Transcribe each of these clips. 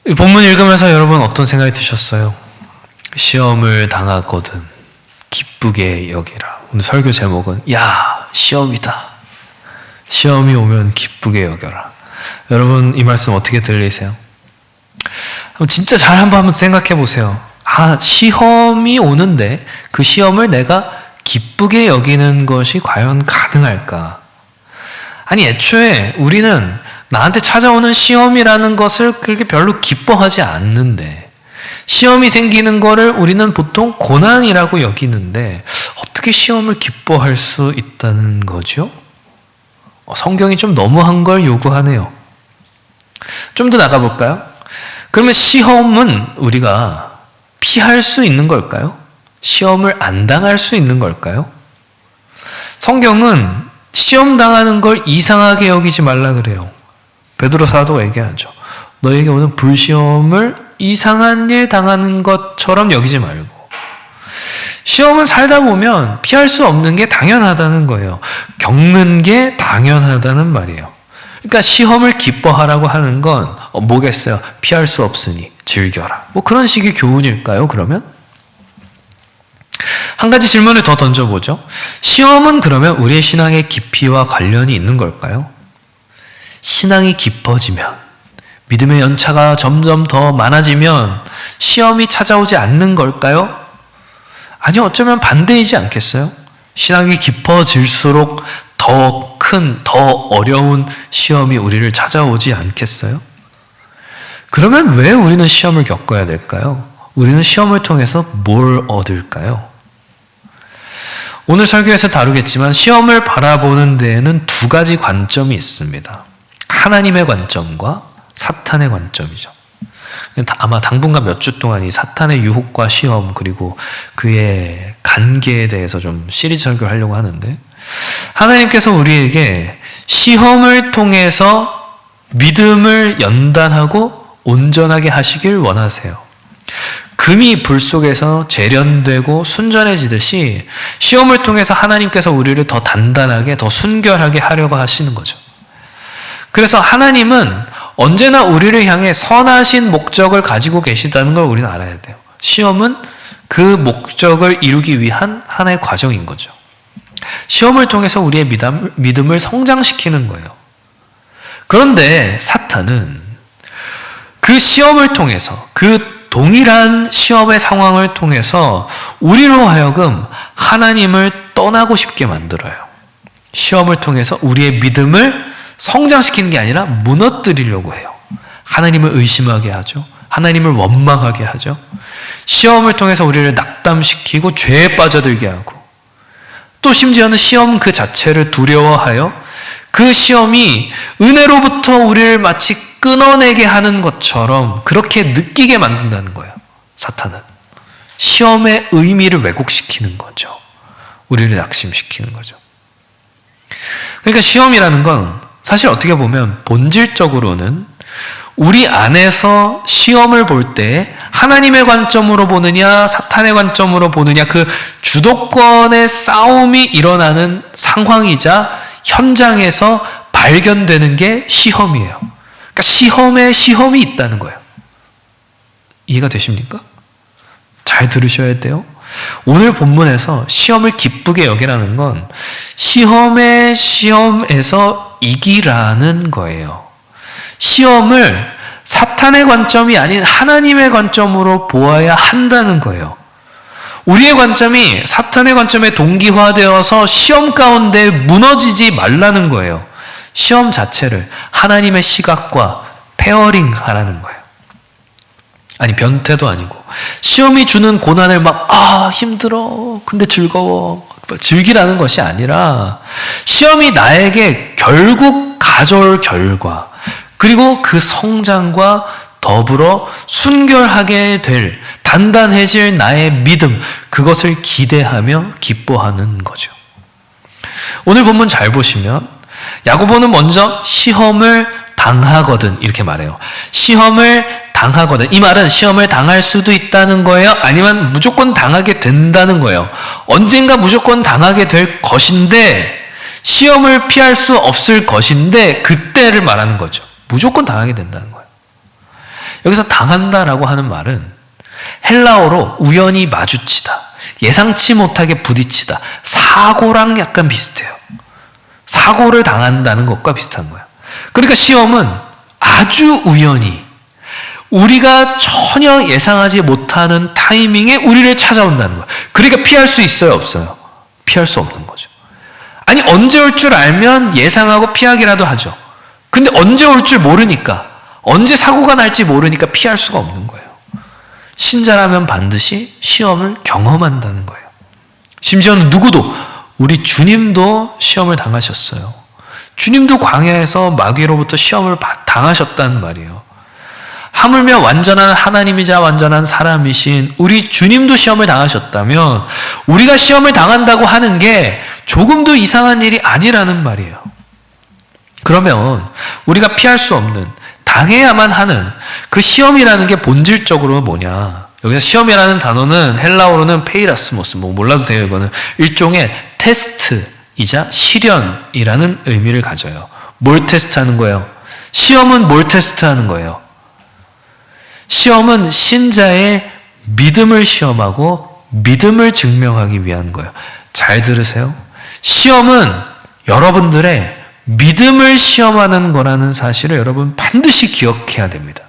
이 본문 읽으면서 여러분 어떤 생각이 드셨어요? 시험을 당하거든 기쁘게 여기라. 오늘 설교 제목은 야 시험이다. 시험이 오면 기쁘게 여겨라. 여러분 이 말씀 어떻게 들리세요? 진짜 잘 한번 생각해 보세요. 시험이 오는데 그 시험을 내가 기쁘게 여기는 것이 과연 가능할까? 아니 애초에 우리는 나한테 찾아오는 시험이라는 것을 그렇게 별로 기뻐하지 않는데 시험이 생기는 거를 우리는 보통 고난이라고 여기는데 어떻게 시험을 기뻐할 수 있다는 거죠? 성경이 좀 너무한 걸 요구하네요. 좀 더 나가볼까요? 그러면 시험은 우리가 피할 수 있는 걸까요? 시험을 안 당할 수 있는 걸까요? 성경은 시험 당하는 걸 이상하게 여기지 말라 그래요. 베드로 사도가 얘기하죠. 너에게 오는 불시험을 이상한 일 당하는 것처럼 여기지 말고 시험은 살다 보면 피할 수 없는 게 당연하다는 거예요. 겪는 게 당연하다는 말이에요. 그러니까 시험을 기뻐하라고 하는 건 뭐겠어요? 피할 수 없으니 즐겨라. 뭐 그런 식의 교훈일까요? 그러면? 한 가지 질문을 더 던져보죠. 시험은 그러면 우리의 신앙의 깊이와 관련이 있는 걸까요? 신앙이 깊어지면, 믿음의 연차가 점점 더 많아지면 시험이 찾아오지 않는 걸까요? 아니요, 어쩌면 반대이지 않겠어요? 신앙이 깊어질수록 더 큰, 더 어려운 시험이 우리를 찾아오지 않겠어요? 그러면 왜 우리는 시험을 겪어야 될까요? 우리는 시험을 통해서 뭘 얻을까요? 오늘 설교에서 다루겠지만 시험을 바라보는 데에는 두 가지 관점이 있습니다. 하나님의 관점과 사탄의 관점이죠. 아마 당분간 몇 주 동안 이 사탄의 유혹과 시험 그리고 그의 관계에 대해서 좀 시리즈 설교를 하려고 하는데 하나님께서 우리에게 시험을 통해서 믿음을 연단하고 온전하게 하시길 원하세요. 금이 불 속에서 재련되고 순전해지듯이 시험을 통해서 하나님께서 우리를 더 단단하게 더 순결하게 하려고 하시는 거죠. 그래서 하나님은 언제나 우리를 향해 선하신 목적을 가지고 계시다는 걸 우리는 알아야 돼요. 시험은 그 목적을 이루기 위한 하나의 과정인 거죠. 시험을 통해서 우리의 믿음을 성장시키는 거예요. 그런데 사탄은 그 시험을 통해서 그 동일한 시험의 상황을 통해서 우리로 하여금 하나님을 떠나고 싶게 만들어요. 시험을 통해서 우리의 믿음을 성장시키는 게 아니라 무너뜨리려고 해요. 하나님을 의심하게 하죠. 하나님을 원망하게 하죠. 시험을 통해서 우리를 낙담시키고 죄에 빠져들게 하고 또 심지어는 시험 그 자체를 두려워하여 그 시험이 은혜로부터 우리를 마치 끊어내게 하는 것처럼 그렇게 느끼게 만든다는 거예요. 사탄은. 시험의 의미를 왜곡시키는 거죠. 우리를 낙심시키는 거죠. 그러니까 시험이라는 건 사실 어떻게 보면 본질적으로는 우리 안에서 시험을 볼 때 하나님의 관점으로 보느냐 사탄의 관점으로 보느냐 그 주도권의 싸움이 일어나는 상황이자 현장에서 발견되는 게 시험이에요. 그러니까 시험에 시험이 있다는 거예요. 이해가 되십니까? 잘 들으셔야 돼요. 오늘 본문에서 시험을 기쁘게 여기라는 건 시험에서 이기라는 거예요. 시험을 사탄의 관점이 아닌 하나님의 관점으로 보아야 한다는 거예요. 우리의 관점이 사탄의 관점에 동기화되어서 시험 가운데 무너지지 말라는 거예요. 시험 자체를 하나님의 시각과 페어링 하라는 거예요. 아니 변태도 아니고 시험이 주는 고난을 힘들어 근데 즐거워 즐기라는 것이 아니라 시험이 나에게 결국 가져올 결과 그리고 그 성장과 더불어 순결하게 될 단단해질 나의 믿음 그것을 기대하며 기뻐하는 거죠. 오늘 본문 잘 보시면 야고보는 먼저 시험을 당하거든 이렇게 말해요. 시험을 당하거든. 이 말은 시험을 당할 수도 있다는 거예요? 아니면 무조건 당하게 된다는 거예요? 언젠가 무조건 당하게 될 것인데 시험을 피할 수 없을 것인데 그때를 말하는 거죠. 무조건 당하게 된다는 거예요. 여기서 당한다라고 하는 말은 헬라어로 우연히 마주치다, 예상치 못하게 부딪히다, 사고랑 약간 비슷해요. 사고를 당한다는 것과 비슷한 거예요. 그러니까 시험은 아주 우연히 우리가 전혀 예상하지 못하는 타이밍에 우리를 찾아온다는 거예요. 그러니까 피할 수 있어요, 없어요? 피할 수 없는 거죠. 아니, 언제 올 줄 알면 예상하고 피하기라도 하죠. 근데 언제 올 줄 모르니까, 언제 사고가 날지 모르니까 피할 수가 없는 거예요. 신자라면 반드시 시험을 경험한다는 거예요. 심지어는 누구도, 우리 주님도 시험을 당하셨어요. 주님도 광야에서 마귀로부터 시험을 당하셨단 말이에요. 하물며 완전한 하나님이자 완전한 사람이신 우리 주님도 시험을 당하셨다면 우리가 시험을 당한다고 하는 게 조금도 이상한 일이 아니라는 말이에요. 그러면 우리가 피할 수 없는, 당해야만 하는 그 시험이라는 게 본질적으로 뭐냐? 여기서 시험이라는 단어는 헬라어로는 페이라스모스, 몰라도 돼요. 이거는 일종의 테스트이자 시련이라는 의미를 가져요. 뭘 테스트하는 거예요? 시험은 뭘 테스트하는 거예요? 시험은 신자의 믿음을 시험하고 믿음을 증명하기 위한 거예요. 잘 들으세요. 시험은 여러분들의 믿음을 시험하는 거라는 사실을 여러분 반드시 기억해야 됩니다.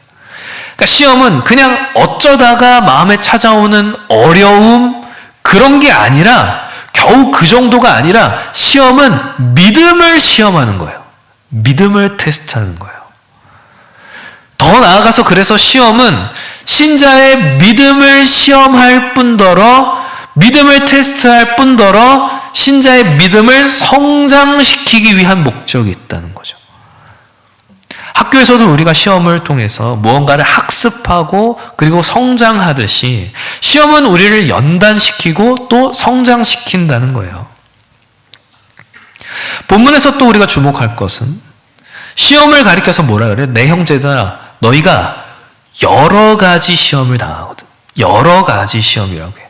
그러니까 시험은 그냥 어쩌다가 마음에 찾아오는 어려움, 그런 게 아니라, 겨우 그 정도가 아니라 시험은 믿음을 시험하는 거예요. 믿음을 테스트하는 거예요. 더 나아가서 그래서 시험은 신자의 믿음을 시험할 뿐더러, 믿음을 테스트할 뿐더러 신자의 믿음을 성장시키기 위한 목적이 있다는 거죠. 학교에서도 우리가 시험을 통해서 무언가를 학습하고 그리고 성장하듯이 시험은 우리를 연단시키고 또 성장시킨다는 거예요. 본문에서 또 우리가 주목할 것은, 시험을 가리켜서 뭐라 그래요? 내 형제들아, 너희가 여러 가지 시험을 당하거든. 여러 가지 시험이라고 해요.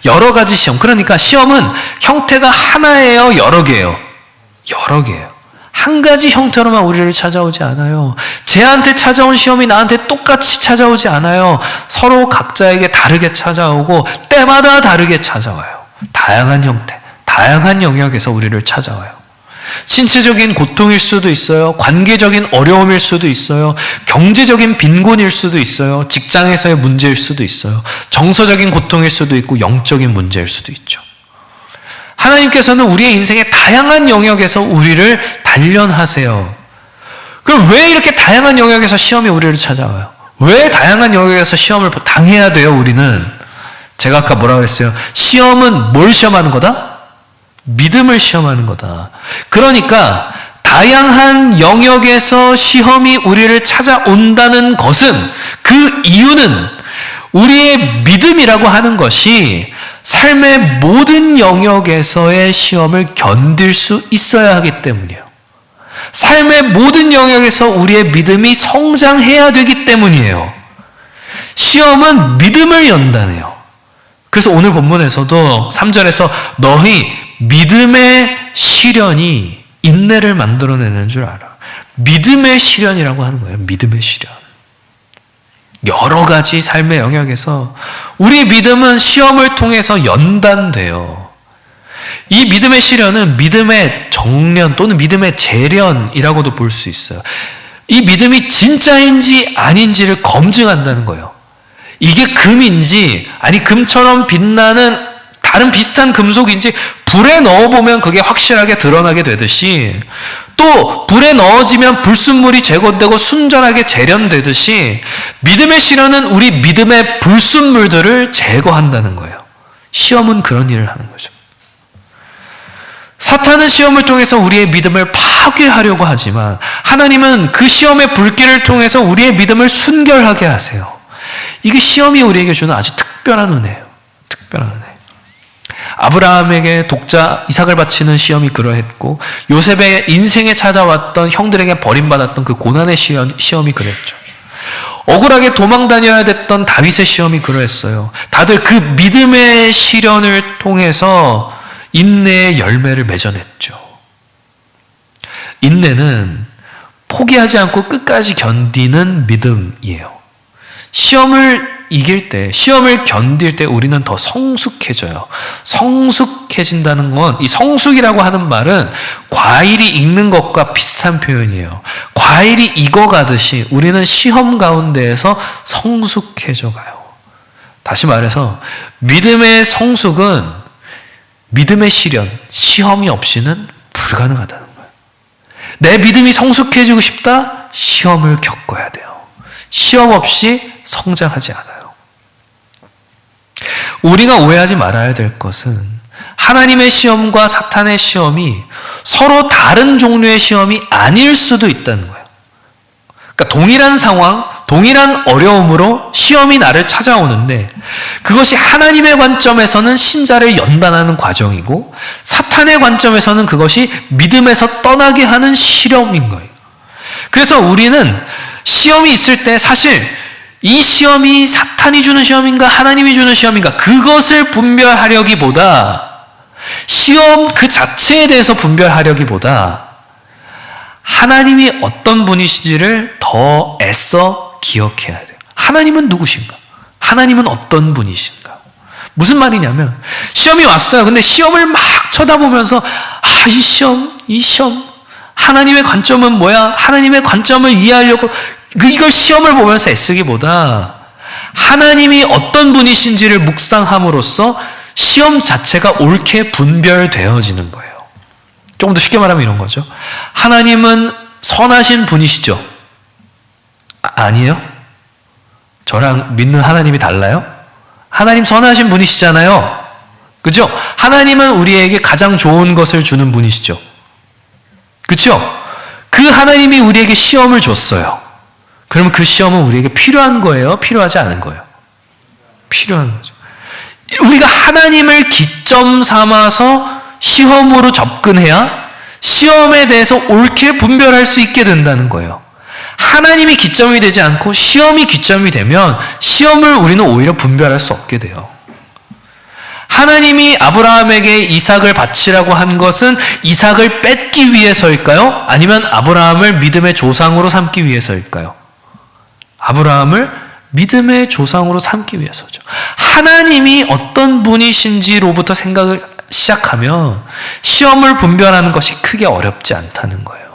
여러 가지 시험. 그러니까 시험은 형태가 하나예요, 여러 개예요? 여러 개예요. 한 가지 형태로만 우리를 찾아오지 않아요. 쟤한테 찾아온 시험이 나한테 똑같이 찾아오지 않아요. 서로 각자에게 다르게 찾아오고 때마다 다르게 찾아와요. 다양한 형태, 다양한 영역에서 우리를 찾아와요. 신체적인 고통일 수도 있어요. 관계적인 어려움일 수도 있어요. 경제적인 빈곤일 수도 있어요. 직장에서의 문제일 수도 있어요. 정서적인 고통일 수도 있고 영적인 문제일 수도 있죠. 하나님께서는 우리의 인생의 다양한 영역에서 우리를 단련하세요. 그럼 왜 이렇게 다양한 영역에서 시험이 우리를 찾아와요? 왜 다양한 영역에서 시험을 당해야 돼요, 우리는? 제가 아까 뭐라 그랬어요? 시험은 뭘 시험하는 거다? 믿음을 시험하는 거다. 그러니까 다양한 영역에서 시험이 우리를 찾아온다는 것은, 그 이유는 우리의 믿음이라고 하는 것이 삶의 모든 영역에서의 시험을 견딜 수 있어야 하기 때문이에요. 삶의 모든 영역에서 우리의 믿음이 성장해야 되기 때문이에요. 시험은 믿음을 연단해요. 그래서 오늘 본문에서도 3절에서 너희 믿음의 시련이 인내를 만들어내는 줄 알아. 믿음의 시련이라고 하는 거예요. 믿음의 시련. 여러 가지 삶의 영역에서 우리 믿음은 시험을 통해서 연단돼요. 이 믿음의 시련은 믿음의 정련 또는 믿음의 재련이라고도 볼 수 있어요. 이 믿음이 진짜인지 아닌지를 검증한다는 거예요. 이게 금인지, 아니 금처럼 빛나는 다른 비슷한 금속인지 불에 넣어보면 그게 확실하게 드러나게 되듯이, 또 불에 넣어지면 불순물이 제거되고 순전하게 재련되듯이 믿음의 시련은 우리 믿음의 불순물들을 제거한다는 거예요. 시험은 그런 일을 하는 거죠. 사탄은 시험을 통해서 우리의 믿음을 파괴하려고 하지만 하나님은 그 시험의 불길을 통해서 우리의 믿음을 순결하게 하세요. 이게 시험이 우리에게 주는 아주 특별한 은혜예요. 특별한 은혜. 아브라함에게 독자 이삭을 바치는 시험이 그러했고, 요셉의 인생에 찾아왔던 형들에게 버림받았던 그 고난의 시험이 그랬죠. 억울하게 도망 다녀야 됐던 다윗의 시험이 그러했어요. 다들 그 믿음의 시련을 통해서 인내의 열매를 맺어냈죠. 인내는 포기하지 않고 끝까지 견디는 믿음이에요. 시험을 이길 때, 시험을 견딜 때 우리는 더 성숙해져요. 성숙해진다는 건, 이 성숙이라고 하는 말은 과일이 익는 것과 비슷한 표현이에요. 과일이 익어가듯이 우리는 시험 가운데에서 성숙해져 가요. 다시 말해서 믿음의 성숙은 믿음의 시련, 시험이 없이는 불가능하다는 거예요. 내 믿음이 성숙해지고 싶다? 시험을 겪어야 돼요. 시험 없이 성장하지 않아요. 우리가 오해하지 말아야 될 것은 하나님의 시험과 사탄의 시험이 서로 다른 종류의 시험이 아닐 수도 있다는 거예요. 그러니까 동일한 상황, 동일한 어려움으로 시험이 나를 찾아오는데 그것이 하나님의 관점에서는 신자를 연단하는 과정이고 사탄의 관점에서는 그것이 믿음에서 떠나게 하는 시험인 거예요. 그래서 우리는 시험이 있을 때 사실 이 시험이 사탄이 주는 시험인가 하나님이 주는 시험인가 그것을 분별하려기보다 시험 그 자체에 대해서 분별하려기보다 하나님이 어떤 분이신지를 더 애써 기억해야 돼요. 하나님은 누구신가? 하나님은 어떤 분이신가? 무슨 말이냐면 시험이 왔어요. 근데 시험을 막 쳐다보면서 이 시험 하나님의 관점은 뭐야? 하나님의 관점을 이해하려고 이걸 시험을 보면서 애쓰기보다 하나님이 어떤 분이신지를 묵상함으로써 시험 자체가 옳게 분별되어지는 거예요. 조금 더 쉽게 말하면 이런 거죠. 하나님은 선하신 분이시죠? 아니에요? 저랑 믿는 하나님이 달라요? 하나님 선하신 분이시잖아요. 그죠? 하나님은 우리에게 가장 좋은 것을 주는 분이시죠. 그렇죠? 그 하나님이 우리에게 시험을 줬어요. 그러면 그 시험은 우리에게 필요한 거예요? 필요하지 않은 거예요? 필요한 거죠. 우리가 하나님을 기점 삼아서 시험으로 접근해야 시험에 대해서 옳게 분별할 수 있게 된다는 거예요. 하나님이 기점이 되지 않고 시험이 기점이 되면 시험을 우리는 오히려 분별할 수 없게 돼요. 하나님이 아브라함에게 이삭을 바치라고 한 것은 이삭을 뺏기 위해서일까요? 아니면 아브라함을 믿음의 조상으로 삼기 위해서일까요? 아브라함을 믿음의 조상으로 삼기 위해서죠. 하나님이 어떤 분이신지로부터 생각을 시작하면 시험을 분별하는 것이 크게 어렵지 않다는 거예요.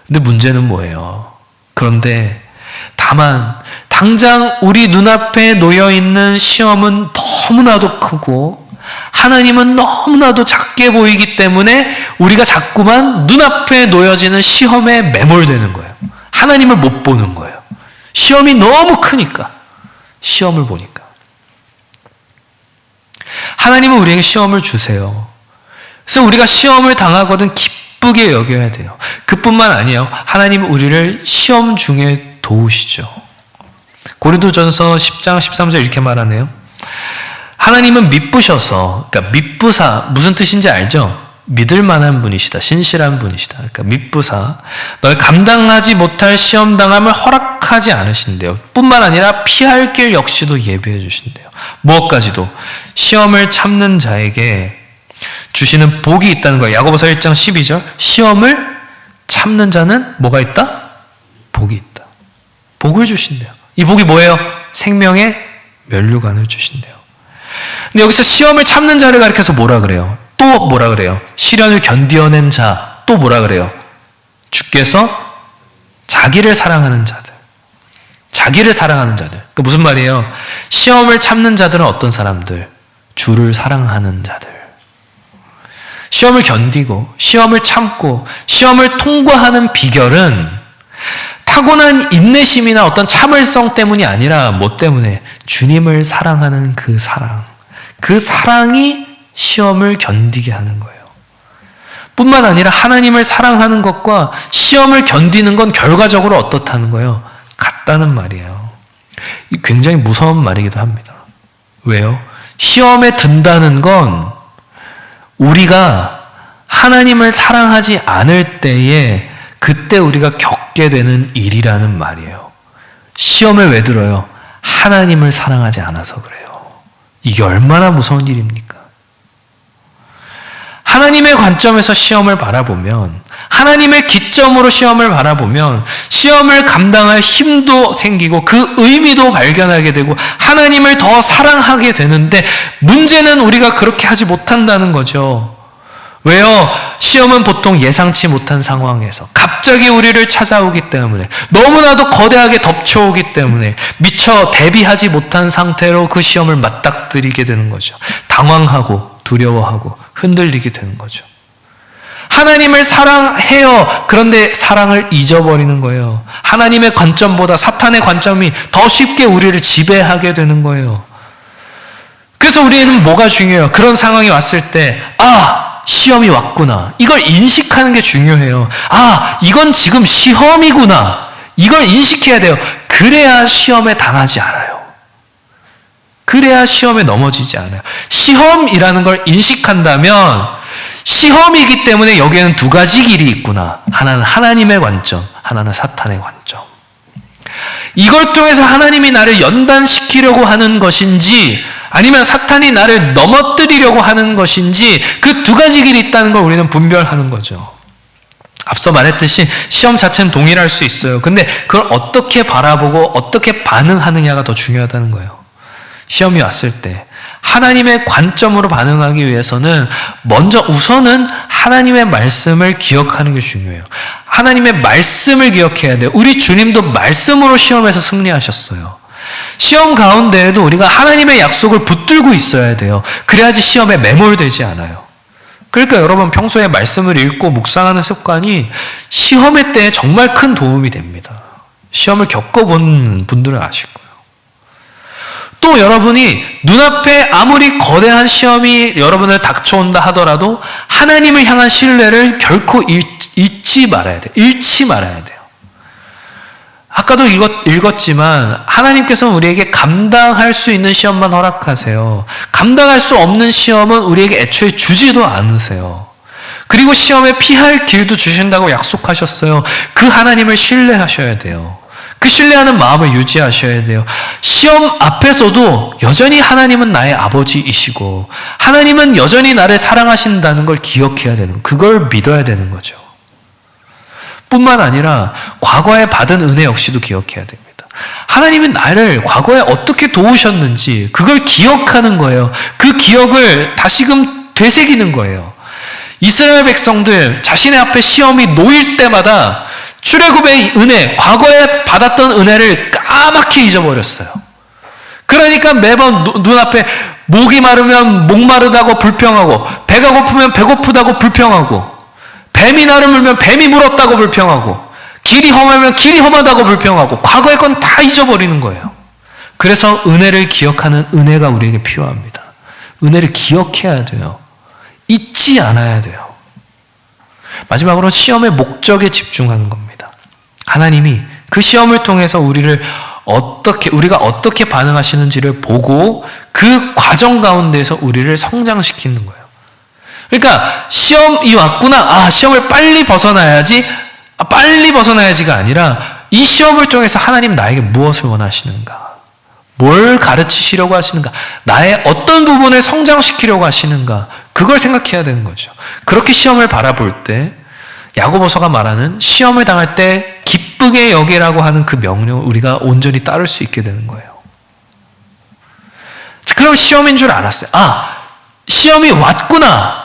근데 문제는 뭐예요? 그런데 다만 당장 우리 눈앞에 놓여있는 시험은 너무나도 크고 하나님은 너무나도 작게 보이기 때문에 우리가 자꾸만 눈앞에 놓여지는 시험에 매몰되는 거예요. 하나님을 못 보는 거예요. 시험이 너무 크니까. 시험을 보니까. 하나님은 우리에게 시험을 주세요. 그래서 우리가 시험을 당하거든 기쁘게 여겨야 돼요. 그뿐만 아니에요. 하나님은 우리를 시험 중에 도우시죠. 고린도전서 10장 13절 이렇게 말하네요. 하나님은 미쁘셔서, 그러니까 미쁘사 무슨 뜻인지 알죠? 믿을 만한 분이시다. 신실한 분이시다. 그러니까 미쁘사 널 감당하지 못할 시험 당함을 허락하지 않으신대요. 뿐만 아니라 피할 길 역시도 예비해 주신대요. 무엇까지도 시험을 참는 자에게 주시는 복이 있다는 거예요. 야고보서 1장 12절 시험을 참는 자는 뭐가 있다? 복이 있다. 복을 주신대요. 이 복이 뭐예요? 생명의 면류관을 주신대요. 근데 여기서 시험을 참는 자를 가리켜서 뭐라 그래요? 또 뭐라 그래요? 시련을 견디어낸 자, 또 뭐라 그래요? 주께서 자기를 사랑하는 자들. 자기를 사랑하는 자들. 그 무슨 말이에요? 시험을 참는 자들은 어떤 사람들? 주를 사랑하는 자들. 시험을 견디고, 시험을 참고, 시험을 통과하는 비결은 타고난 인내심이나 어떤 참을성 때문이 아니라 뭐 때문에? 주님을 사랑하는 그 사랑. 그 사랑이 시험을 견디게 하는 거예요. 뿐만 아니라 하나님을 사랑하는 것과 시험을 견디는 건 결과적으로 어떻다는 거예요? 같다는 말이에요. 굉장히 무서운 말이기도 합니다. 왜요? 시험에 든다는 건 우리가 하나님을 사랑하지 않을 때에 그때 우리가 겪게 되는 일이라는 말이에요. 시험을 왜 들어요? 하나님을 사랑하지 않아서 그래요. 이게 얼마나 무서운 일입니까? 하나님의 관점에서 시험을 바라보면 하나님을 기점으로 시험을 바라보면 시험을 감당할 힘도 생기고 그 의미도 발견하게 되고 하나님을 더 사랑하게 되는데 문제는 우리가 그렇게 하지 못한다는 거죠. 왜요? 시험은 보통 예상치 못한 상황에서 갑자기 우리를 찾아오기 때문에 너무나도 거대하게 덮쳐오기 때문에 미처 대비하지 못한 상태로 그 시험을 맞닥뜨리게 되는 거죠. 당황하고 두려워하고 흔들리게 되는 거죠. 하나님을 사랑해요. 그런데 사랑을 잊어버리는 거예요. 하나님의 관점보다 사탄의 관점이 더 쉽게 우리를 지배하게 되는 거예요. 그래서 우리는 뭐가 중요해요? 그런 상황이 왔을 때 시험이 왔구나. 이걸 인식하는 게 중요해요. 이건 지금 시험이구나. 이걸 인식해야 돼요. 그래야 시험에 당하지 않아요. 그래야 시험에 넘어지지 않아요. 시험이라는 걸 인식한다면 시험이기 때문에 여기에는 두 가지 길이 있구나. 하나는 하나님의 관점, 하나는 사탄의 관점. 이걸 통해서 하나님이 나를 연단시키려고 하는 것인지 아니면 사탄이 나를 넘어뜨리려고 하는 것인지 그 두 가지 길이 있다는 걸 우리는 분별하는 거죠. 앞서 말했듯이 시험 자체는 동일할 수 있어요. 근데 그걸 어떻게 바라보고 어떻게 반응하느냐가 더 중요하다는 거예요. 시험이 왔을 때 하나님의 관점으로 반응하기 위해서는 우선은 하나님의 말씀을 기억하는 게 중요해요. 하나님의 말씀을 기억해야 돼요. 우리 주님도 말씀으로 시험에서 승리하셨어요. 시험 가운데에도 우리가 하나님의 약속을 붙들고 있어야 돼요. 그래야지 시험에 매몰되지 않아요. 그러니까 여러분 평소에 말씀을 읽고 묵상하는 습관이 시험의 때에 정말 큰 도움이 됩니다. 시험을 겪어본 분들은 아실 거예요. 또 여러분이 눈앞에 아무리 거대한 시험이 여러분을 닥쳐온다 하더라도 하나님을 향한 신뢰를 결코 잃지 말아야 돼요. 잃지 말아야 돼요. 아까도 읽었지만 하나님께서는 우리에게 감당할 수 있는 시험만 허락하세요. 감당할 수 없는 시험은 우리에게 애초에 주지도 않으세요. 그리고 시험에 피할 길도 주신다고 약속하셨어요. 그 하나님을 신뢰하셔야 돼요. 그 신뢰하는 마음을 유지하셔야 돼요. 시험 앞에서도 여전히 하나님은 나의 아버지이시고 하나님은 여전히 나를 사랑하신다는 걸 기억해야 되는, 그걸 믿어야 되는 거죠. 뿐만 아니라 과거에 받은 은혜 역시도 기억해야 됩니다. 하나님은 나를 과거에 어떻게 도우셨는지 그걸 기억하는 거예요. 그 기억을 다시금 되새기는 거예요. 이스라엘 백성들 자신의 앞에 시험이 놓일 때마다 출애굽의 은혜, 과거에 받았던 은혜를 까맣게 잊어버렸어요. 그러니까 매번 눈앞에 목이 마르면 목마르다고 불평하고 배가 고프면 배고프다고 불평하고 뱀이 나를 물면 뱀이 물었다고 불평하고 길이 험하면 길이 험하다고 불평하고 과거의 건 다 잊어버리는 거예요. 그래서 은혜를 기억하는 은혜가 우리에게 필요합니다. 은혜를 기억해야 돼요. 잊지 않아야 돼요. 마지막으로 시험의 목적에 집중하는 겁니다. 하나님이 그 시험을 통해서 우리가 어떻게 반응하시는지를 보고 그 과정 가운데서 우리를 성장시키는 거예요. 그러니까 시험이 왔구나. 시험을 빨리 벗어나야지가 아니라 이 시험을 통해서 하나님 나에게 무엇을 원하시는가? 뭘 가르치시려고 하시는가? 나의 어떤 부분을 성장시키려고 하시는가? 그걸 생각해야 되는 거죠. 그렇게 시험을 바라볼 때 야고보서가 말하는 시험을 당할 때 기쁘게 여기라고 하는 그 명령을 우리가 온전히 따를 수 있게 되는 거예요. 그럼 시험인 줄 알았어요. 시험이 왔구나.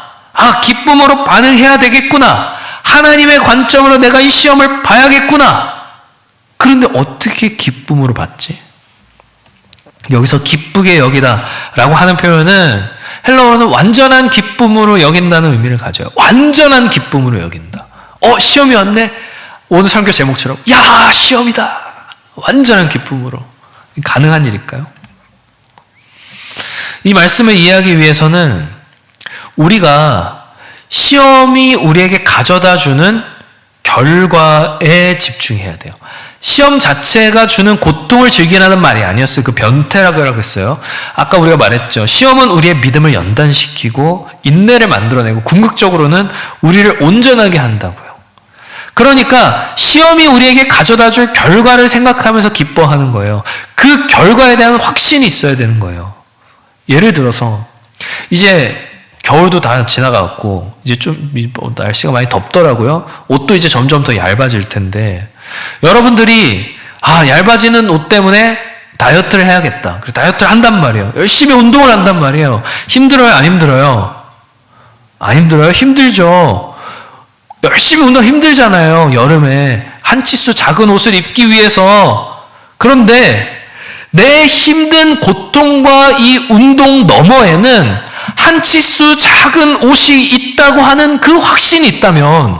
기쁨으로 반응해야 되겠구나. 하나님의 관점으로 내가 이 시험을 봐야겠구나. 그런데 어떻게 기쁨으로 봤지? 여기서 기쁘게 여기다 라고 하는 표현은 헬라어로는 완전한 기쁨으로 여긴다는 의미를 가져요. 완전한 기쁨으로 여긴다. 시험이 왔네? 오늘 설교 제목처럼 야, 시험이다. 완전한 기쁨으로. 가능한 일일까요? 이 말씀을 이해하기 위해서는 우리가 시험이 우리에게 가져다 주는 결과에 집중해야 돼요. 시험 자체가 주는 고통을 즐기라는 말이 아니었어요. 그 변태라고 했어요. 아까 우리가 말했죠. 시험은 우리의 믿음을 연단시키고 인내를 만들어내고 궁극적으로는 우리를 온전하게 한다고요. 그러니까 시험이 우리에게 가져다 줄 결과를 생각하면서 기뻐하는 거예요. 그 결과에 대한 확신이 있어야 되는 거예요. 예를 들어서 이제 겨울도 다 지나갔고 이제 좀 날씨가 많이 덥더라고요. 옷도 이제 점점 더 얇아질 텐데 여러분들이 얇아지는 옷 때문에 다이어트를 해야겠다. 그래서 다이어트를 한단 말이에요. 열심히 운동을 한단 말이에요. 힘들어요? 안 힘들어요? 안 힘들어요? 힘들죠. 열심히 운동 힘들잖아요. 여름에 한 치수 작은 옷을 입기 위해서. 그런데 내 힘든 고통과 이 운동 너머에는 한 치수 작은 옷이 있다고 하는 그 확신이 있다면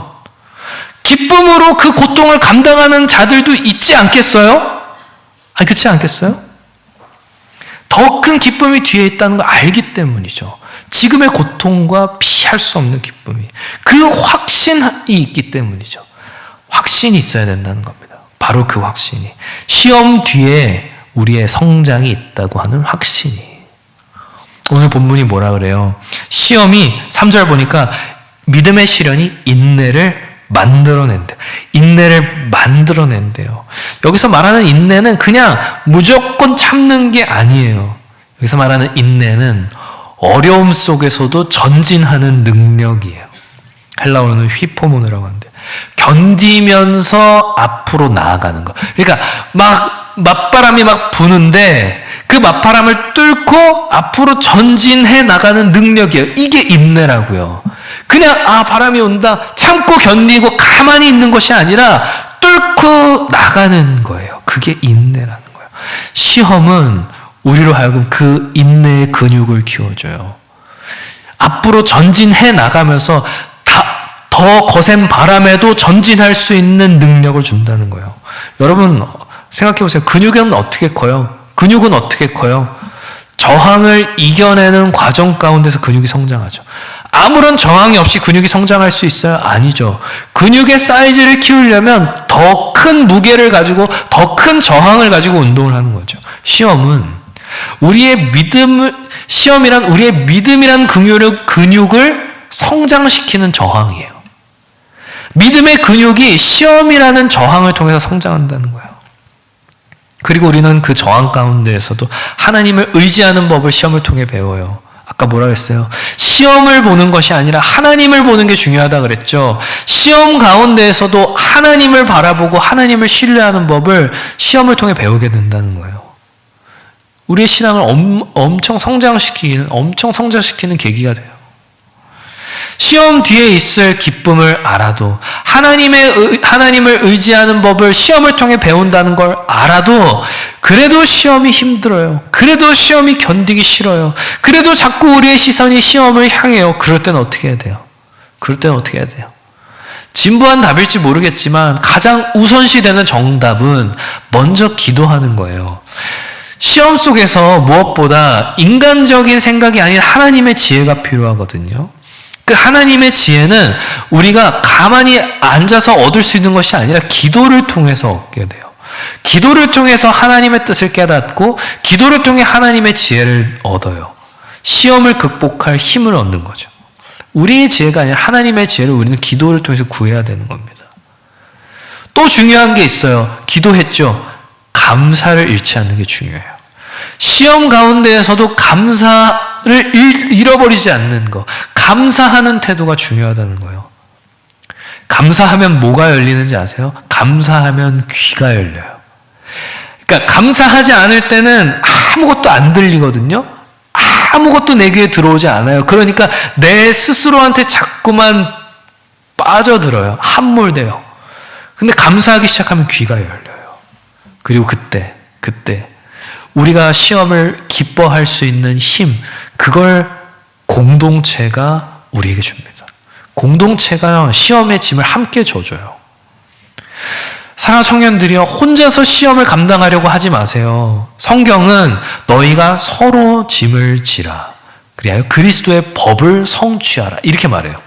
기쁨으로 그 고통을 감당하는 자들도 있지 않겠어요? 그렇지 않겠어요? 더 큰 기쁨이 뒤에 있다는 걸 알기 때문이죠. 지금의 고통과 피할 수 없는 기쁨이. 그 확신이 있기 때문이죠. 확신이 있어야 된다는 겁니다. 바로 그 확신이. 시험 뒤에 우리의 성장이 있다고 하는 확신이. 오늘 본문이 뭐라 그래요? 시험이 3절 보니까 믿음의 시련이 인내를 만들어낸대요. 인내를 만들어낸대요. 여기서 말하는 인내는 그냥 무조건 참는 게 아니에요. 여기서 말하는 인내는 어려움 속에서도 전진하는 능력이에요. 헬라어로는 휘포모노라고 하는데 견디면서 앞으로 나아가는 거. 그러니까 막 맞바람이 막 부는데 그 맞바람을 뚫고 앞으로 전진해 나가는 능력이에요. 이게 인내라고요. 그냥 바람이 온다 참고 견디고 가만히 있는 것이 아니라 뚫고 나가는 거예요. 그게 인내라는 거예요. 시험은 우리로 하여금 그 인내의 근육을 키워줘요. 앞으로 전진해 나가면서 더 거센 바람에도 전진할 수 있는 능력을 준다는 거예요. 여러분 생각해 보세요. 근육은 어떻게 커요? 근육은 어떻게 커요? 저항을 이겨내는 과정 가운데서 근육이 성장하죠. 아무런 저항이 없이 근육이 성장할 수 있어요? 아니죠. 근육의 사이즈를 키우려면 더 큰 무게를 가지고 더 큰 저항을 가지고 운동을 하는 거죠. 시험이란 우리의 믿음이란 근육을 성장시키는 저항이에요. 믿음의 근육이 시험이라는 저항을 통해서 성장한다는 거예요. 그리고 우리는 그 저항 가운데에서도 하나님을 의지하는 법을 시험을 통해 배워요. 아까 뭐라 그랬어요? 시험을 보는 것이 아니라 하나님을 보는 게 중요하다 그랬죠. 시험 가운데에서도 하나님을 바라보고 하나님을 신뢰하는 법을 시험을 통해 배우게 된다는 거예요. 우리의 신앙을 엄청 성장시키는 계기가 돼요. 시험 뒤에 있을 기쁨을 알아도 하나님을 의지하는 법을 시험을 통해 배운다는 걸 알아도 그래도 시험이 힘들어요. 그래도 시험이 견디기 싫어요. 그래도 자꾸 우리의 시선이 시험을 향해요. 그럴 때는 어떻게 해야 돼요? 진부한 답일지 모르겠지만 가장 우선시되는 정답은 먼저 기도하는 거예요. 시험 속에서 무엇보다 인간적인 생각이 아닌 하나님의 지혜가 필요하거든요. 그 하나님의 지혜는 우리가 가만히 앉아서 얻을 수 있는 것이 아니라 기도를 통해서 얻게 돼요. 기도를 통해서 하나님의 뜻을 깨닫고 기도를 통해 하나님의 지혜를 얻어요. 시험을 극복할 힘을 얻는 거죠. 우리의 지혜가 아니라 하나님의 지혜를 우리는 기도를 통해서 구해야 되는 겁니다. 또 중요한 게 있어요. 기도했죠. 감사를 잃지 않는 게 중요해요. 시험 가운데에서도 감사를 잃어버리지 않는 거. 감사하는 태도가 중요하다는 거예요. 감사하면 뭐가 열리는지 아세요? 감사하면 귀가 열려요. 그러니까 감사하지 않을 때는 아무것도 안 들리거든요. 아무것도 내 귀에 들어오지 않아요. 그러니까 내 스스로한테 자꾸만 빠져들어요. 함몰돼요. 근데 감사하기 시작하면 귀가 열려요. 그리고 그때 우리가 시험을 기뻐할 수 있는 힘, 그걸 공동체가 우리에게 줍니다. 공동체가 시험의 짐을 함께 져줘요. 사랑하는 청년들이여, 혼자서 시험을 감당하려고 하지 마세요. 성경은 너희가 서로 짐을 지라. 그리하여 그리스도의 법을 성취하라. 이렇게 말해요.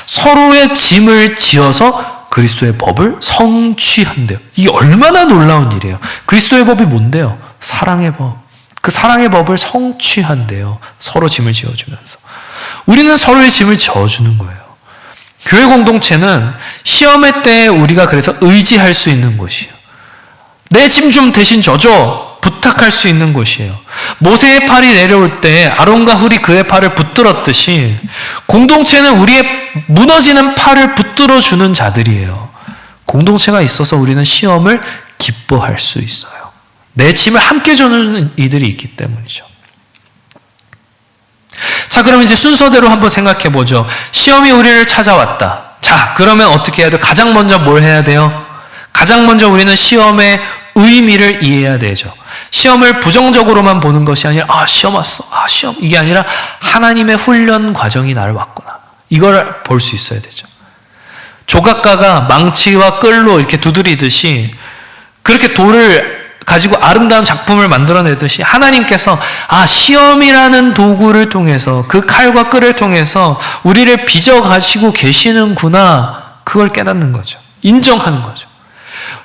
서로의 짐을 지어서 그리스도의 법을 성취한대요. 이게 얼마나 놀라운 일이에요. 그리스도의 법이 뭔데요? 사랑의 법. 그 사랑의 법을 성취한대요. 서로 짐을 지어주면서. 우리는 서로의 짐을 지어주는 거예요. 교회 공동체는 시험의 때에 우리가 그래서 의지할 수 있는 곳이에요. 내 짐 좀 대신 져줘. 부탁할 수 있는 곳이에요. 모세의 팔이 내려올 때 아론과 훌이 그의 팔을 붙들었듯이 공동체는 우리의 무너지는 팔을 붙들어주는 자들이에요. 공동체가 있어서 우리는 시험을 기뻐할 수 있어요. 내 짐을 함께 져주는 이들이 있기 때문이죠. 자, 그럼 이제 순서대로 한번 생각해 보죠. 시험이 우리를 찾아왔다. 자, 그러면 어떻게 해야 돼요? 가장 먼저 뭘 해야 돼요? 가장 먼저 우리는 시험의 의미를 이해해야 되죠. 시험을 부정적으로만 보는 것이 아니라 시험 왔어. 시험. 이게 아니라 하나님의 훈련 과정이 나를 왔구나. 이걸 볼 수 있어야 되죠. 조각가가 망치와 끌로 이렇게 두드리듯이 그렇게 돌을 가지고 아름다운 작품을 만들어내듯이 하나님께서 시험이라는 도구를 통해서 그 칼과 끌을 통해서 우리를 빚어가시고 계시는구나. 그걸 깨닫는 거죠. 인정하는 거죠.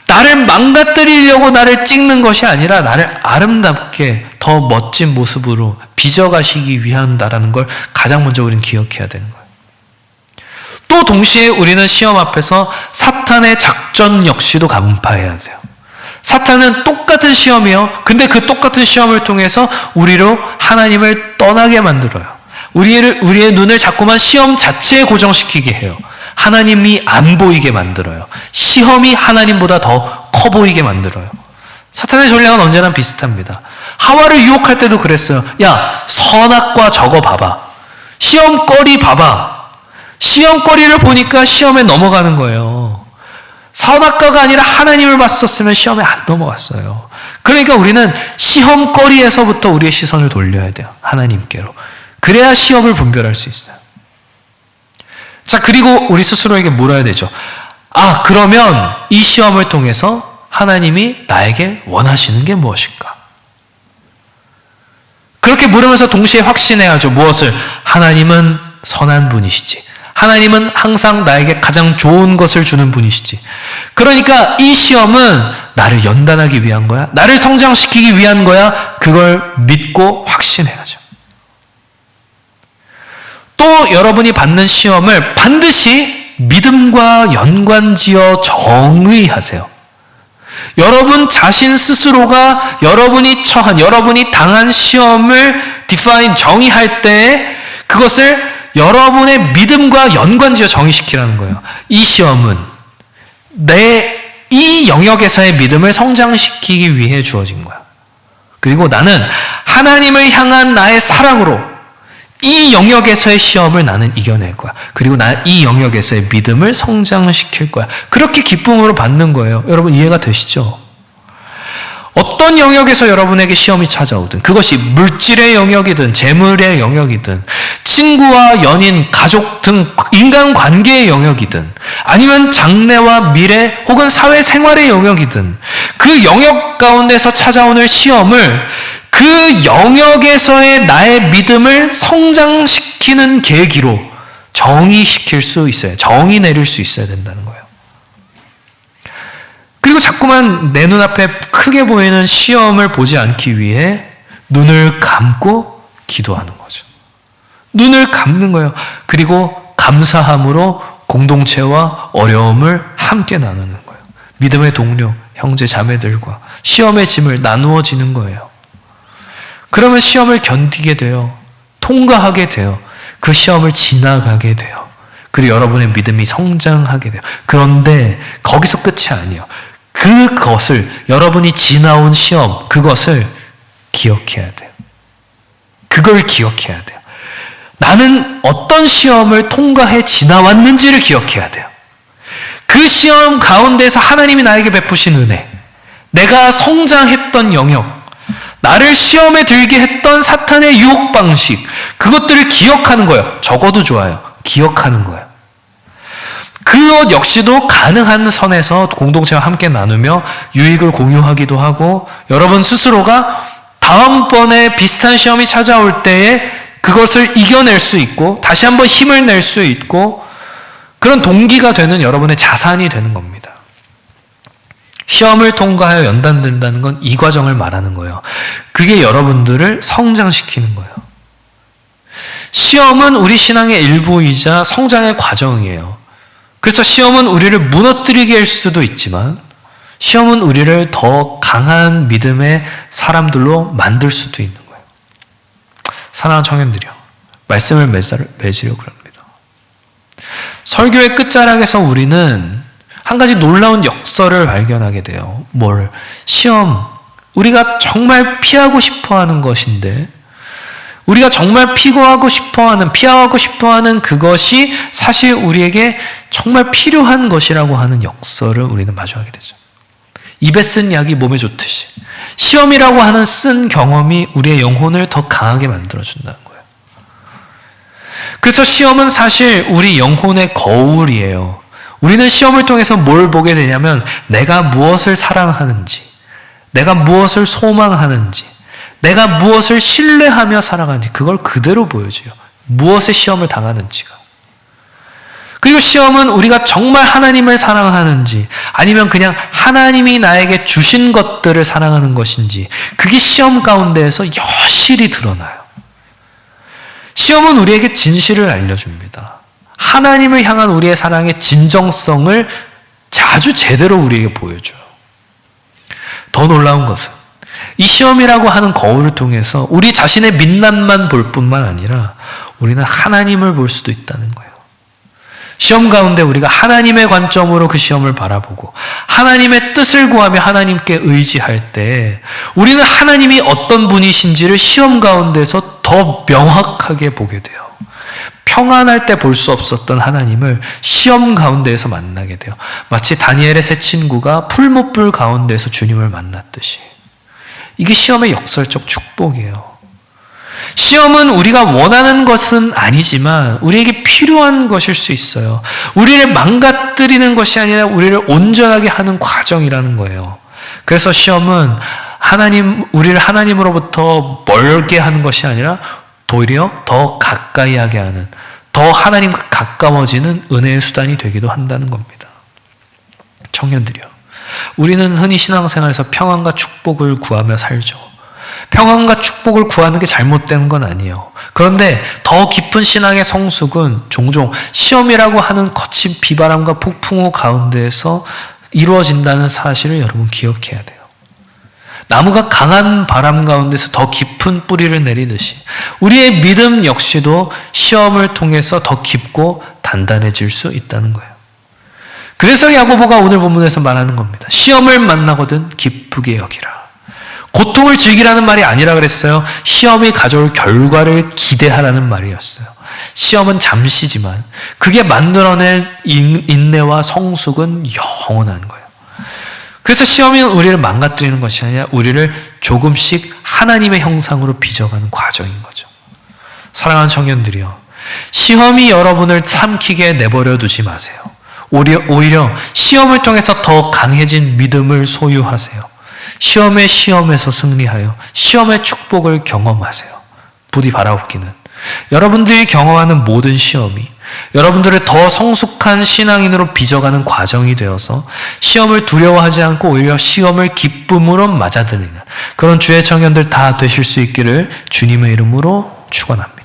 나를 망가뜨리려고 나를 찍는 것이 아니라 나를 아름답게 더 멋진 모습으로 빚어가시기 위한다라는 걸 가장 먼저 우리는 기억해야 되는 거예요. 또 동시에 우리는 시험 앞에서 사탄의 작전 역시도 간파해야 돼요. 사탄은 똑같은 시험이요. 근데 그 똑같은 시험을 통해서 우리로 하나님을 떠나게 만들어요. 우리의 눈을 자꾸만 시험 자체에 고정시키게 해요. 하나님이 안 보이게 만들어요. 시험이 하나님보다 더 커 보이게 만들어요. 사탄의 전략은 언제나 비슷합니다. 하와를 유혹할 때도 그랬어요. 야, 선악과 저거 봐봐. 시험거리 봐봐. 시험거리를 보니까 시험에 넘어가는 거예요. 선악과가 아니라 하나님을 봤었으면 시험에 안 넘어갔어요. 그러니까 우리는 시험거리에서부터 우리의 시선을 돌려야 돼요. 하나님께로. 그래야 시험을 분별할 수 있어요. 자, 그리고 우리 스스로에게 물어야 되죠. 그러면 이 시험을 통해서 하나님이 나에게 원하시는 게 무엇일까? 그렇게 물으면서 동시에 확신해야죠. 무엇을? 하나님은 선한 분이시지. 하나님은 항상 나에게 가장 좋은 것을 주는 분이시지. 그러니까 이 시험은 나를 연단하기 위한 거야. 나를 성장시키기 위한 거야. 그걸 믿고 확신해야죠. 또 여러분이 받는 시험을 반드시 믿음과 연관지어 정의하세요. 여러분 자신 스스로가 여러분이 당한 시험을 정의할 때 그것을 여러분의 믿음과 연관지어 정의시키라는 거예요. 이 시험은 이 영역에서의 믿음을 성장시키기 위해 주어진 거야. 그리고 나는 하나님을 향한 나의 사랑으로 이 영역에서의 시험을 나는 이겨낼 거야. 그리고 이 영역에서의 믿음을 성장시킬 거야. 그렇게 기쁨으로 받는 거예요. 여러분 이해가 되시죠? 어떤 영역에서 여러분에게 시험이 찾아오든 그것이 물질의 영역이든 재물의 영역이든 친구와 연인, 가족 등 인간관계의 영역이든 아니면 장래와 미래 혹은 사회생활의 영역이든 그 영역 가운데서 찾아오는 시험을 그 영역에서의 나의 믿음을 성장시키는 계기로 정의시킬 수 있어요. 정의 내릴 수 있어야 된다는 거예요. 그리고 자꾸만 내 눈앞에 크게 보이는 시험을 보지 않기 위해 눈을 감고 기도하는 거죠. 눈을 감는 거예요. 그리고 감사함으로 공동체와 어려움을 함께 나누는 거예요. 믿음의 동료, 형제, 자매들과 시험의 짐을 나누어지는 거예요. 그러면 시험을 견디게 돼요. 통과하게 돼요. 그 시험을 지나가게 돼요. 그리고 여러분의 믿음이 성장하게 돼요. 그런데 거기서 끝이 아니에요. 그것을 여러분이 지나온 시험, 그것을 기억해야 돼요. 그걸 기억해야 돼요. 나는 어떤 시험을 통과해 지나왔는지를 기억해야 돼요. 그 시험 가운데서 하나님이 나에게 베푸신 은혜, 내가 성장했던 영역, 나를 시험에 들게 했던 사탄의 유혹 방식, 그것들을 기억하는 거예요. 적어도 좋아요. 기억하는 거예요. 그것 역시도 가능한 선에서 공동체와 함께 나누며 유익을 공유하기도 하고 여러분 스스로가 다음번에 비슷한 시험이 찾아올 때에 그것을 이겨낼 수 있고 다시 한번 힘을 낼 수 있고 그런 동기가 되는 여러분의 자산이 되는 겁니다. 시험을 통과하여 연단된다는 건 이 과정을 말하는 거예요. 그게 여러분들을 성장시키는 거예요. 시험은 우리 신앙의 일부이자 성장의 과정이에요. 그래서 시험은 우리를 무너뜨리게 할 수도 있지만 시험은 우리를 더 강한 믿음의 사람들로 만들 수도 있는 거예요. 사랑하는 청년들이요, 말씀을 맺으려고 합니다. 설교의 끝자락에서 우리는 한 가지 놀라운 역설을 발견하게 돼요. 시험, 우리가 정말 피하고 싶어하는 것인데, 우리가 정말 피하고 싶어하는 그것이 사실 우리에게 정말 필요한 것이라고 하는 역설을 우리는 마주하게 되죠. 입에 쓴 약이 몸에 좋듯이 시험이라고 하는 쓴 경험이 우리의 영혼을 더 강하게 만들어준다는 거예요. 그래서 시험은 사실 우리 영혼의 거울이에요. 우리는 시험을 통해서 뭘 보게 되냐면 내가 무엇을 사랑하는지, 내가 무엇을 소망하는지, 내가 무엇을 신뢰하며 살아가는지 그걸 그대로 보여줘요. 무엇에 시험을 당하는지가. 그리고 시험은 우리가 정말 하나님을 사랑하는지 아니면 그냥 하나님이 나에게 주신 것들을 사랑하는 것인지 그게 시험 가운데에서 여실히 드러나요. 시험은 우리에게 진실을 알려줍니다. 하나님을 향한 우리의 사랑의 진정성을 아주 제대로 우리에게 보여줘요. 더 놀라운 것은 이 시험이라고 하는 거울을 통해서 우리 자신의 민낯만 볼 뿐만 아니라 우리는 하나님을 볼 수도 있다는 거예요. 시험 가운데 우리가 하나님의 관점으로 그 시험을 바라보고 하나님의 뜻을 구하며 하나님께 의지할 때 우리는 하나님이 어떤 분이신지를 시험 가운데서 더 명확하게 보게 돼요. 평안할 때 볼 수 없었던 하나님을 시험 가운데에서 만나게 돼요. 마치 다니엘의 세 친구가 풀무불 가운데에서 주님을 만났듯이. 이게 시험의 역설적 축복이에요. 시험은 우리가 원하는 것은 아니지만 우리에게 필요한 것일 수 있어요. 우리를 망가뜨리는 것이 아니라 우리를 온전하게 하는 과정이라는 거예요. 그래서 시험은 우리를 하나님으로부터 멀게 하는 것이 아니라 오히려 더 가까이 하게 하는, 더 하나님과 가까워지는 은혜의 수단이 되기도 한다는 겁니다. 청년들이요, 우리는 흔히 신앙생활에서 평안과 축복을 구하며 살죠. 평안과 축복을 구하는 게 잘못된 건 아니에요. 그런데 더 깊은 신앙의 성숙은 종종 시험이라고 하는 거친 비바람과 폭풍우 가운데에서 이루어진다는 사실을 여러분 기억해야 돼요. 나무가 강한 바람 가운데서 더 깊은 뿌리를 내리듯이 우리의 믿음 역시도 시험을 통해서 더 깊고 단단해질 수 있다는 거예요. 그래서 야고보가 오늘 본문에서 말하는 겁니다. 시험을 만나거든 기쁘게 여기라. 고통을 즐기라는 말이 아니라 그랬어요. 시험이 가져올 결과를 기대하라는 말이었어요. 시험은 잠시지만 그게 만들어낼 인내와 성숙은 영원한 거예요. 그래서 시험이 우리를 망가뜨리는 것이 아니라 우리를 조금씩 하나님의 형상으로 빚어가는 과정인 거죠. 사랑하는 청년들이요, 시험이 여러분을 삼키게 내버려 두지 마세요. 오히려 시험을 통해서 더 강해진 믿음을 소유하세요. 시험에서 승리하여 시험의 축복을 경험하세요. 부디 바라옵기는 여러분들이 경험하는 모든 시험이 여러분들을 더 성숙한 신앙인으로 빚어가는 과정이 되어서 시험을 두려워하지 않고 오히려 시험을 기쁨으로 맞아들이는 그런 주의 청년들 다 되실 수 있기를 주님의 이름으로 축원합니다.